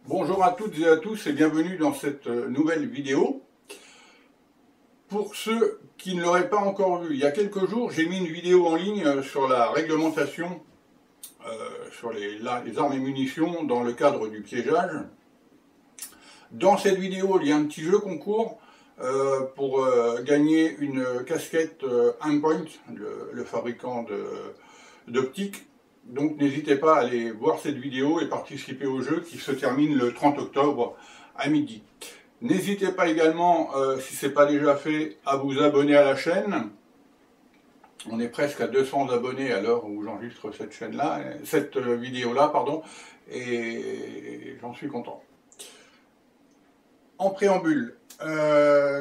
Bonjour à toutes et à tous et bienvenue dans cette nouvelle vidéo. Pour ceux qui ne l'auraient pas encore vu, il y a quelques jours, j'ai mis une vidéo en ligne sur la réglementation sur les armes et munitions dans le cadre du piégeage. Dans cette vidéo, il y a un petit jeu concours pour gagner une casquette Aimpoint, le fabricant d'optique. Donc n'hésitez pas à aller voir cette vidéo et participer au jeu qui se termine le 30 octobre à midi. N'hésitez pas également, si ce n'est pas déjà fait, à vous abonner à la chaîne. On est presque à 200 abonnés à l'heure où j'enregistre cette vidéo-là, pardon, et j'en suis content. En préambule,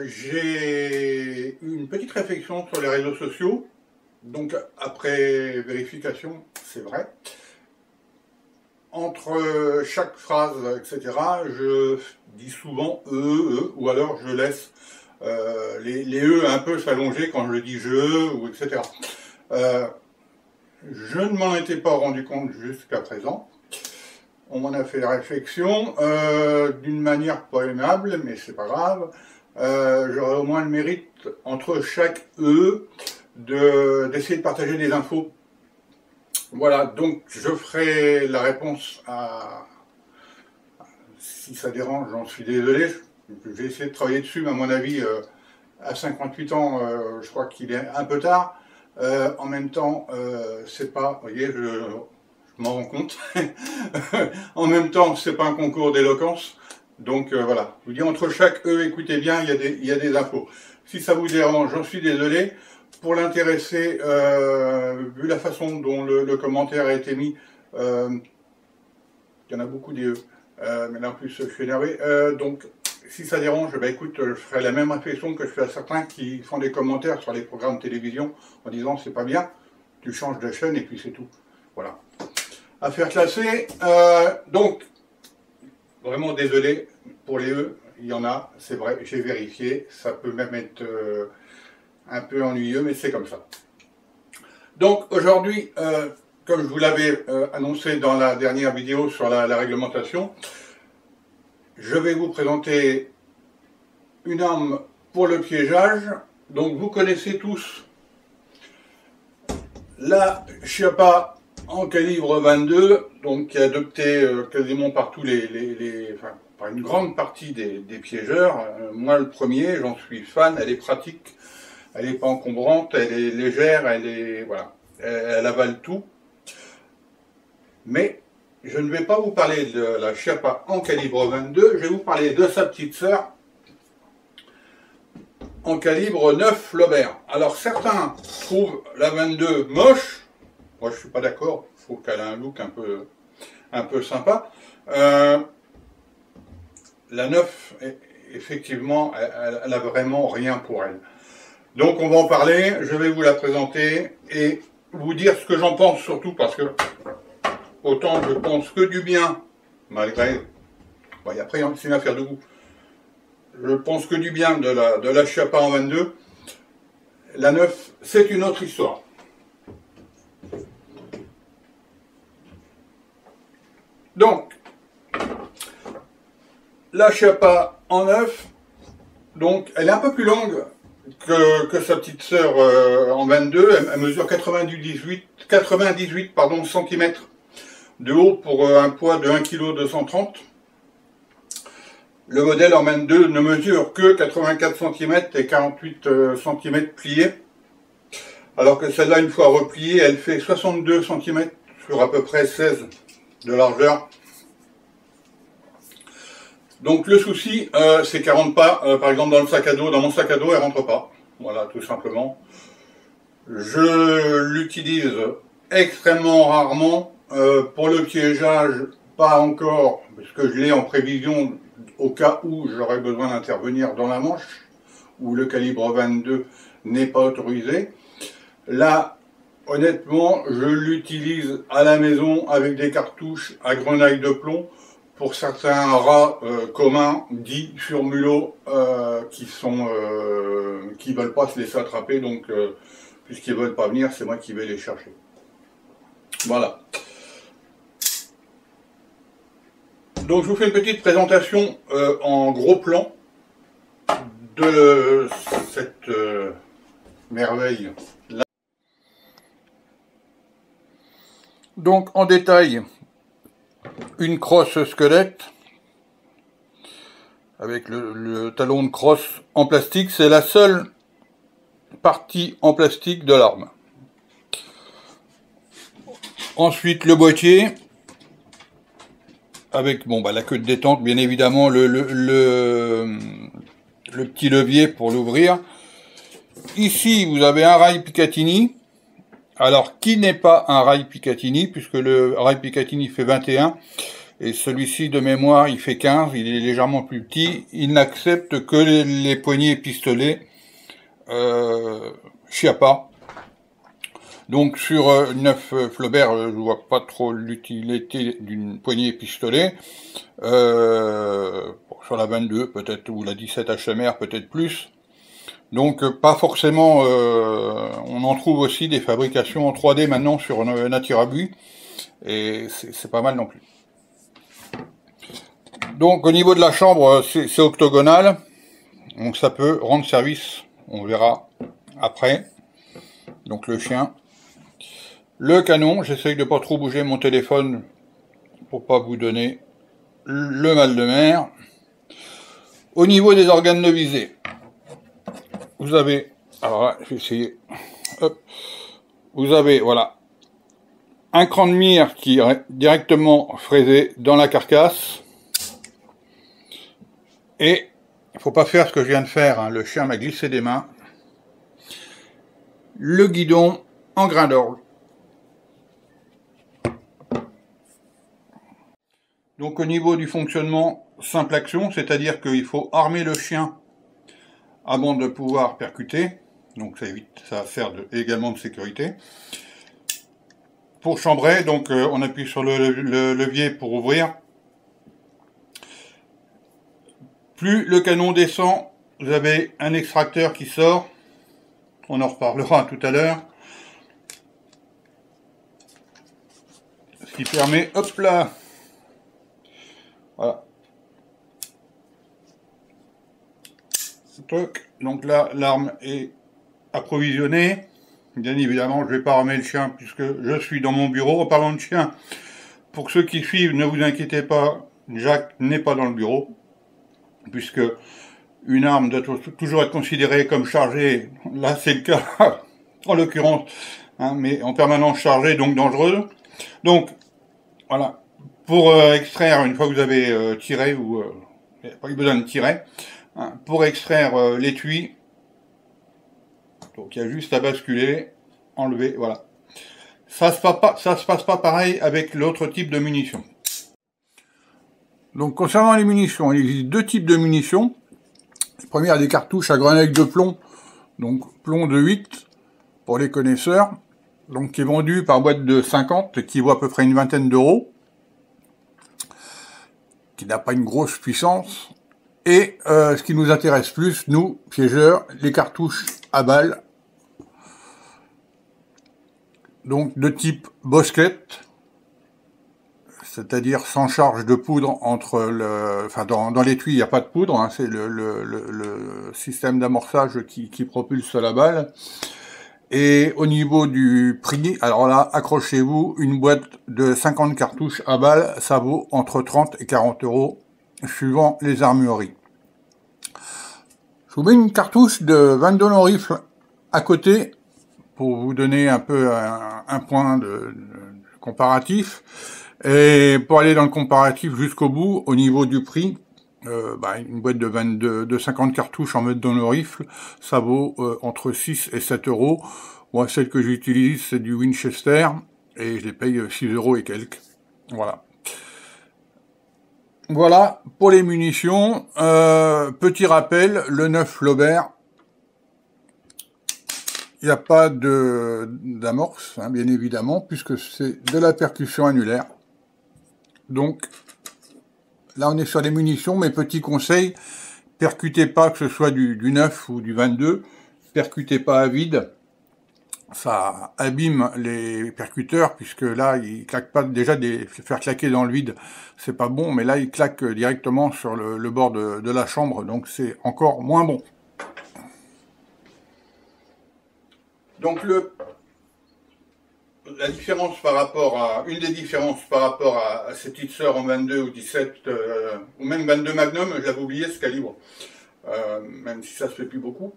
j'ai eu une petite réflexion sur les réseaux sociaux. Donc après vérification, c'est vrai. Entre chaque phrase, etc., je dis souvent ou alors je laisse les E un peu s'allonger quand je dis je, ou etc. Je ne m'en étais pas rendu compte jusqu'à présent. On m'en a fait la réflexion d'une manière pas aimable, mais c'est pas grave. J'aurais au moins le mérite, entre chaque E, d'essayer de partager des infos. Voilà, donc je ferai la réponse à... Si ça dérange, j'en suis désolé. Je vais essayer de travailler dessus, mais à mon avis, à 58 ans, je crois qu'il est un peu tard. En même temps, c'est pas... Vous voyez, je m'en rends compte. En même temps, c'est pas un concours d'éloquence. Donc voilà, je vous dis, entre chaque E, écoutez bien, il y a des infos. Si ça vous dérange, j'en suis désolé. Pour l'intéresser, vu la façon dont le commentaire a été mis, il y en a beaucoup des E, mais là en plus je suis énervé. Donc si ça dérange, bah, écoute, je ferai la même réflexion que je fais à certains qui font des commentaires sur les programmes de télévision en disant c'est pas bien, tu changes de chaîne et puis c'est tout. Voilà. Affaire classée. Donc, vraiment désolé pour les E, il y en a, c'est vrai, j'ai vérifié, ça peut même être un peu ennuyeux, mais c'est comme ça. Donc aujourd'hui, comme je vous l'avais annoncé dans la dernière vidéo sur la réglementation, je vais vous présenter une arme pour le piégeage. Donc vous connaissez tous la Chiappa en calibre 22, donc qui est adoptée quasiment par tous enfin, par une grande partie des piégeurs. Moi le premier, j'en suis fan, elle est pratique. Elle n'est pas encombrante, elle est légère, voilà, elle avale tout. Mais je ne vais pas vous parler de la Chiappa en calibre 22, je vais vous parler de sa petite sœur en calibre 9 Flaubert. Alors certains trouvent la 22 moche, moi je ne suis pas d'accord, il faut qu'elle ait un look un peu sympa. La 9, effectivement, elle n'a vraiment rien pour elle. Donc on va en parler, je vais vous la présenter et vous dire ce que j'en pense surtout parce que autant je pense que du bien, malgré, bon, après c'est une affaire de goût, je pense que du bien de la Chiappa en 22, la 9 c'est une autre histoire. Donc, la Chiappa en 9, donc elle est un peu plus longue que sa petite sœur en 22, elle mesure 98 cm de haut pour un poids de 1,230 kg. Le modèle en 22 ne mesure que 84 cm et 48 cm pliés, alors que celle-là, une fois repliée, elle fait 62 cm sur à peu près 16 de largeur. Donc le souci, c'est qu'elle ne rentre pas, par exemple dans le sac à dos, dans mon sac à dos, elle ne rentre pas. Voilà, tout simplement. Je l'utilise extrêmement rarement. Pour le piégeage, pas encore, parce que je l'ai en prévision au cas où j'aurais besoin d'intervenir dans la Manche, où le calibre 22 n'est pas autorisé. Là, honnêtement, je l'utilise à la maison avec des cartouches à grenaille de plomb, pour certains rats communs, dits sur mulot, qui veulent pas se laisser attraper, donc puisqu'ils veulent pas venir, c'est moi qui vais les chercher. Voilà. Donc je vous fais une petite présentation en gros plan de cette merveille. Donc en détail, une crosse squelette avec le talon de crosse en plastique, c'est la seule partie en plastique de l'arme. Ensuite le boîtier avec la queue de détente, bien évidemment le petit levier pour l'ouvrir. Ici vous avez un rail Picatinny. Alors, qui n'est pas un rail Picatinny, puisque le rail Picatinny fait 21, et celui-ci de mémoire, il fait 15, il est légèrement plus petit. Il n'accepte que les poignées pistolets Chiappa. Donc, sur 9 Flaubert, je ne vois pas trop l'utilité d'une poignée pistolet. Sur la 22, peut-être, ou la 17 HMR, peut-être plus. Donc pas forcément, on en trouve aussi des fabrications en 3D maintenant sur Naturabu, et c'est pas mal non plus. Donc au niveau de la chambre, c'est octogonal, donc ça peut rendre service, on verra après. Donc le chien. Le canon, j'essaye de pas trop bouger mon téléphone pour pas vous donner le mal de mer. Au niveau des organes de visée, vous avez, alors là, je vais essayer, hop, vous avez, voilà, un cran de mire qui est directement fraisé dans la carcasse, et il ne faut pas faire ce que je viens de faire, hein, le chien m'a glissé des mains, le guidon en grain d'orge. Donc au niveau du fonctionnement, simple action, c'est-à-dire qu'il faut armer le chien avant de pouvoir percuter, donc ça évite, ça va faire également de sécurité. Pour chambrer, donc on appuie sur le levier pour ouvrir. Plus le canon descend, vous avez un extracteur qui sort, on en reparlera tout à l'heure, ce qui permet, hop là, voilà. Donc là, l'arme est approvisionnée. Bien évidemment, je ne vais pas armer le chien puisque je suis dans mon bureau. En parlant de chien, pour ceux qui suivent, ne vous inquiétez pas, Jacques n'est pas dans le bureau, puisque une arme doit toujours être considérée comme chargée. Là, c'est le cas, en l'occurrence, hein, mais en permanence chargée, donc dangereuse. Donc, voilà. Pour extraire, une fois que vous avez tiré, ou il n'y a pas eu besoin de tirer, hein, pour extraire l'étui, donc il y a juste à basculer, enlever, voilà. Ça se passe pas pareil avec l'autre type de munitions. Donc concernant les munitions, il existe deux types de munitions. La première, des cartouches à grenades de plomb, donc plomb de 8 pour les connaisseurs, donc qui est vendu par boîte de 50 et qui vaut à peu près une vingtaine d'euros, qui n'a pas une grosse puissance. Et ce qui nous intéresse plus, nous, piégeurs, les cartouches à balles, donc de type bosquette, c'est-à-dire sans charge de poudre entre le... Enfin, dans l'étui, il n'y a pas de poudre, hein, c'est le système d'amorçage qui propulse la balle. Et au niveau du prix, alors là, accrochez-vous, une boîte de 50 cartouches à balles, ça vaut entre 30 et 40 euros, suivant les armureries. Je vous mets une cartouche de 22 long rifle à côté, pour vous donner un peu un point de comparatif. Et pour aller dans le comparatif jusqu'au bout, au niveau du prix, une boîte de 50 cartouches en mode dans le rifle, ça vaut entre 6 et 7 euros. Moi, celle que j'utilise, c'est du Winchester, et je les paye 6 euros et quelques. Voilà. Voilà pour les munitions. Petit rappel, le 9 Flaubert, il n'y a pas d'amorce, hein, bien évidemment, puisque c'est de la percussion annulaire. Donc, là on est sur les munitions, mais petit conseil, percutez pas, que ce soit du 9 ou du 22, percutez pas à vide. ça abîme les percuteurs, puisque là, il claque pas, déjà, faire claquer dans le vide, c'est pas bon, mais là, il claque directement sur le bord de la chambre, donc c'est encore moins bon. Donc la différence par rapport à, une des différences par rapport à ces petites sœurs en 22 ou 17, ou même 22 Magnum, je l'avais oublié ce calibre, même si ça se fait plus beaucoup,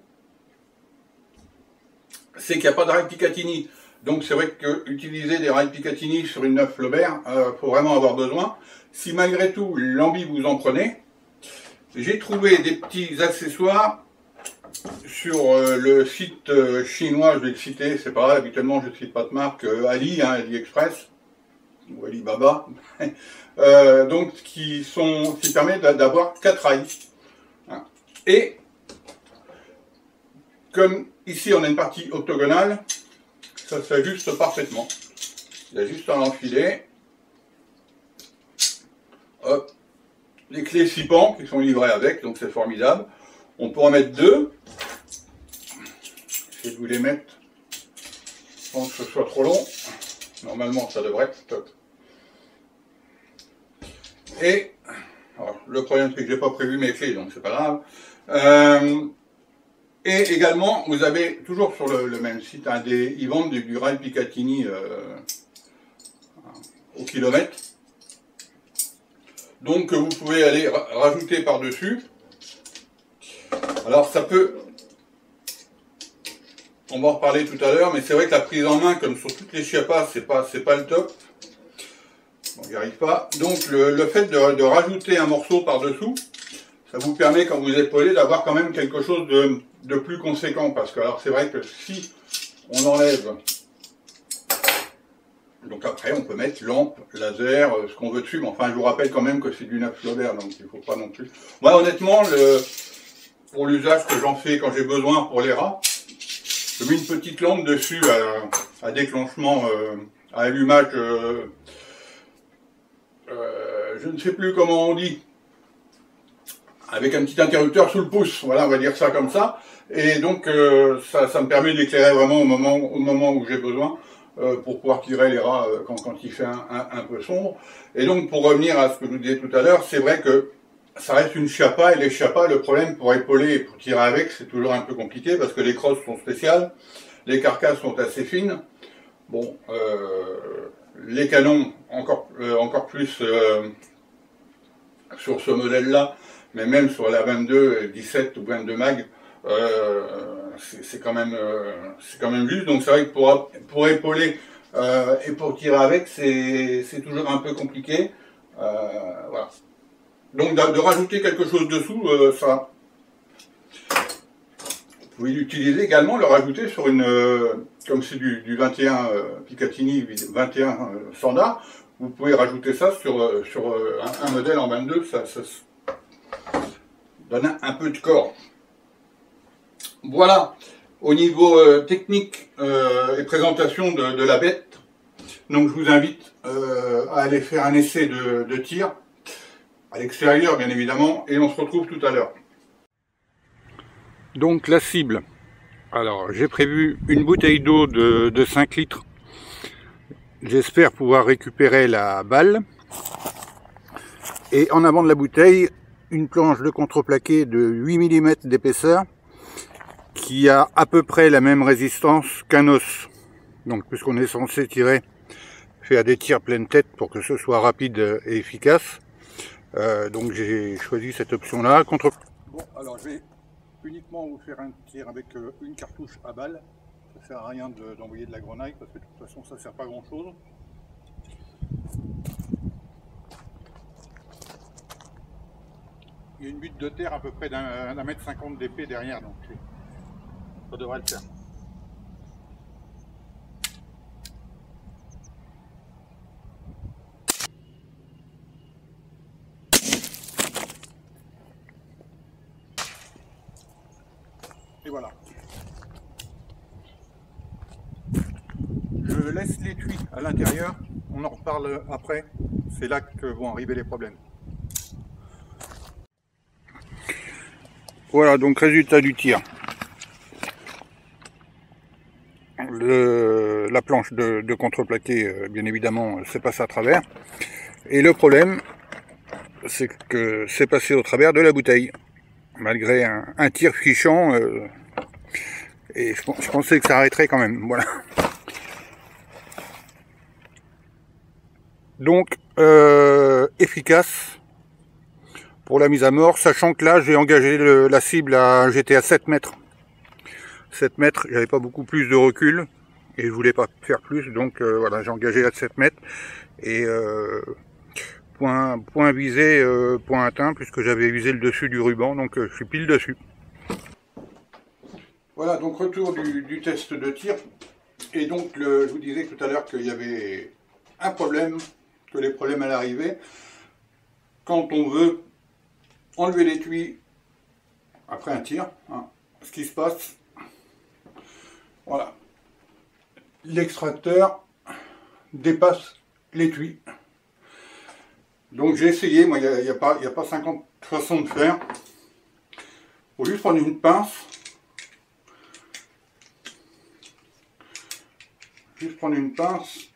c'est qu'il n'y a pas de rail Picatinny. Donc c'est vrai que utiliser des rails Picatinny sur une 9 Flaubert, faut vraiment avoir besoin. Si malgré tout l'ambi vous en prenez, j'ai trouvé des petits accessoires sur le site chinois, je vais le citer, c'est pas grave, habituellement je ne cite pas de marque, Ali, hein, AliExpress, ou Alibaba, donc qui permet d'avoir 4 rails. Hein. Et comme ici on a une partie octogonale, ça s'ajuste parfaitement. Il y a juste à l'enfiler. Hop. Les clés 6 pans qui sont livrées avec, donc c'est formidable. On peut en mettre 2. Je vais vous les mettre sans que ce soit trop long. Normalement ça devrait être top. Et alors, le problème c'est que j'ai pas prévu mes clés, donc c'est pas grave. Et également, vous avez toujours sur le même site, ils vendent du rail Picatinny au kilomètre. Donc vous pouvez aller rajouter par-dessus. Alors ça peut, on va en reparler tout à l'heure, mais c'est vrai que la prise en main, comme sur toutes les Chiappas, c'est pas le top. On n'y arrive pas. Donc le fait de rajouter un morceau par-dessous, ça vous permet, quand vous épaulez, d'avoir quand même quelque chose de plus conséquent. Parce que alors c'est vrai que si on enlève, donc après on peut mettre lampe, laser, ce qu'on veut dessus, mais enfin je vous rappelle quand même que c'est du 9 Flaubert, donc il ne faut pas non plus. Moi honnêtement, pour l'usage que j'en fais quand j'ai besoin pour les rats, je mets une petite lampe dessus à déclenchement, à allumage, je ne sais plus comment on dit, avec un petit interrupteur sous le pouce, voilà, on va dire ça comme ça, et donc ça me permet d'éclairer vraiment au moment où j'ai besoin, pour pouvoir tirer les rats quand il fait un peu sombre. Et donc pour revenir à ce que je vous disais tout à l'heure, c'est vrai que ça reste une Chiappa, et les Chiappas, le problème pour épauler et pour tirer avec, c'est toujours un peu compliqué, parce que les crosses sont spéciales, les carcasses sont assez fines, bon, les canons encore plus sur ce modèle-là, mais même sur la 22, 17 ou 22 mag, c'est quand même juste. Donc c'est vrai que pour épauler et pour tirer avec, c'est toujours un peu compliqué. Voilà. Donc de rajouter quelque chose dessous, ça. Vous pouvez l'utiliser également, le rajouter sur une, comme c'est du 21 Picatinny 21 standard, vous pouvez rajouter ça sur un modèle en 22, ça donne un peu de corps. Voilà, au niveau technique et présentation de la bête. Donc je vous invite à aller faire un essai de tir, à l'extérieur bien évidemment, et on se retrouve tout à l'heure. Donc la cible. Alors j'ai prévu une bouteille d'eau de 5 litres. J'espère pouvoir récupérer la balle. Et en avant de la bouteille, une planche de contreplaqué de 8 mm d'épaisseur qui a à peu près la même résistance qu'un os. Donc puisqu'on est censé faire des tirs pleine tête pour que ce soit rapide et efficace. Donc j'ai choisi cette option-là. Bon, alors je vais uniquement vous faire un tir avec une cartouche à balle. Ça ne sert à rien d'envoyer de la grenaille parce que de toute façon ça ne sert pas à grand chose. Il y a une butte de terre à peu près d'un mètre 50 d'épée derrière, donc ça devrait le faire. Et voilà. Je laisse l'étui à l'intérieur, on en reparle après, c'est là que vont arriver les problèmes. Voilà, donc résultat du tir. la planche de contreplaqué, bien évidemment, c'est passé à travers. Et le problème, c'est que c'est passé au travers de la bouteille. Malgré un tir fichant, et je pensais que ça arrêterait quand même. Voilà. Donc, efficace pour la mise à mort, sachant que là, j'ai engagé la cible, j'étais à 7 mètres. 7 mètres, j'avais pas beaucoup plus de recul, et je voulais pas faire plus, donc voilà, j'ai engagé à 7 mètres, et point visé, point atteint, puisque j'avais visé le dessus du ruban, donc je suis pile dessus. Voilà, donc retour du test de tir. Et donc, je vous disais tout à l'heure qu'il y avait un problème, que les problèmes allaient arriver. Quand on veut enlever l'étui après un tir, hein, ce qui se passe, voilà, l'extracteur dépasse l'étui. Donc j'ai essayé, moi il n'y a pas 50 façons de faire. Il faut juste prendre une pince. Juste prendre une pince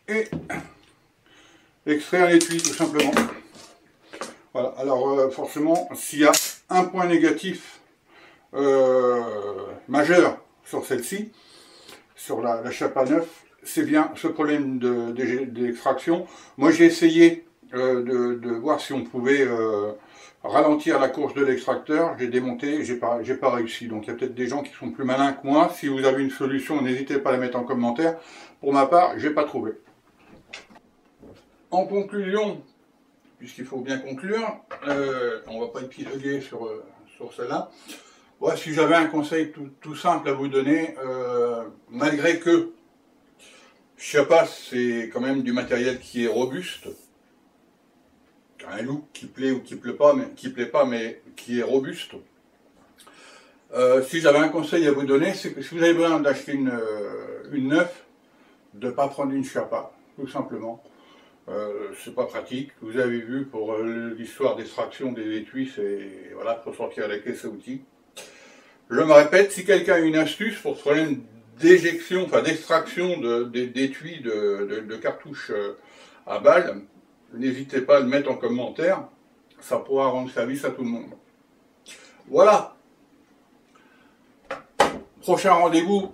et extraire l'étui tout simplement. Voilà, alors forcément, s'il y a un point négatif majeur sur celle-ci, sur la chape à neuf, c'est bien ce problème d'extraction. Moi j'ai essayé de voir si on pouvait ralentir la course de l'extracteur, j'ai démonté, j'ai pas réussi. Donc il y a peut-être des gens qui sont plus malins que moi. Si vous avez une solution, n'hésitez pas à la mettre en commentaire. Pour ma part, j'ai pas trouvé. En conclusion, puisqu'il faut bien conclure, on va pas épiloguer sur celle-là. Ouais, si j'avais un conseil tout simple à vous donner, malgré que Chiappa c'est quand même du matériel qui est robuste, un look qui plaît ou qui plaît pas, mais qui est robuste. Si j'avais un conseil à vous donner, c'est que si vous avez besoin d'acheter une neuve, de ne pas prendre une Chiappa, tout simplement. C'est pas pratique. Vous avez vu pour l'histoire d'extraction des étuis, c'est voilà, faut sortir la caisse à outils. Je me répète, si quelqu'un a une astuce pour ce problème d'éjection, enfin d'extraction d'étuis de cartouches à balles, n'hésitez pas à le mettre en commentaire, ça pourra rendre service à tout le monde. Voilà. Prochain rendez-vous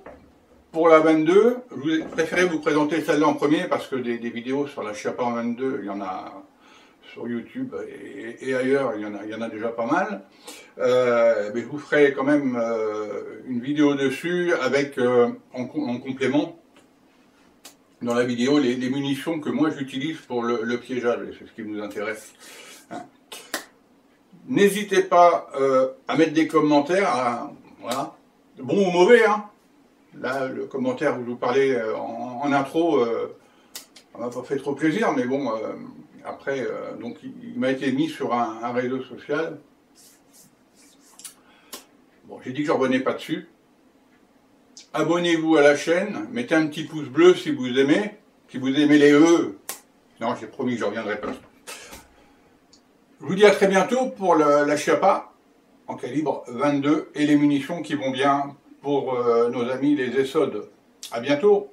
pour la 22. Je préférais vous présenter celle-là en premier parce que des vidéos sur la Chiappa en 22, il y en a sur YouTube et ailleurs, il y en a déjà pas mal. Mais je vous ferai quand même une vidéo dessus avec en complément dans la vidéo les munitions que moi j'utilise pour le piégeage, c'est ce qui vous intéresse. Hein. N'hésitez pas à mettre des commentaires, voilà, bon ou mauvais. Hein. Là, le commentaire où je vous parlais en intro, ça m'a pas fait trop plaisir, mais bon, après, donc il m'a été mis sur un réseau social. Bon, j'ai dit que je ne revenais pas dessus. Abonnez-vous à la chaîne, mettez un petit pouce bleu si vous aimez les E. Non, j'ai promis que je ne reviendrai pas. Je vous dis à très bientôt pour la Chiappa en calibre 22 et les munitions qui vont bien pour nos amis les ESOD. À bientôt.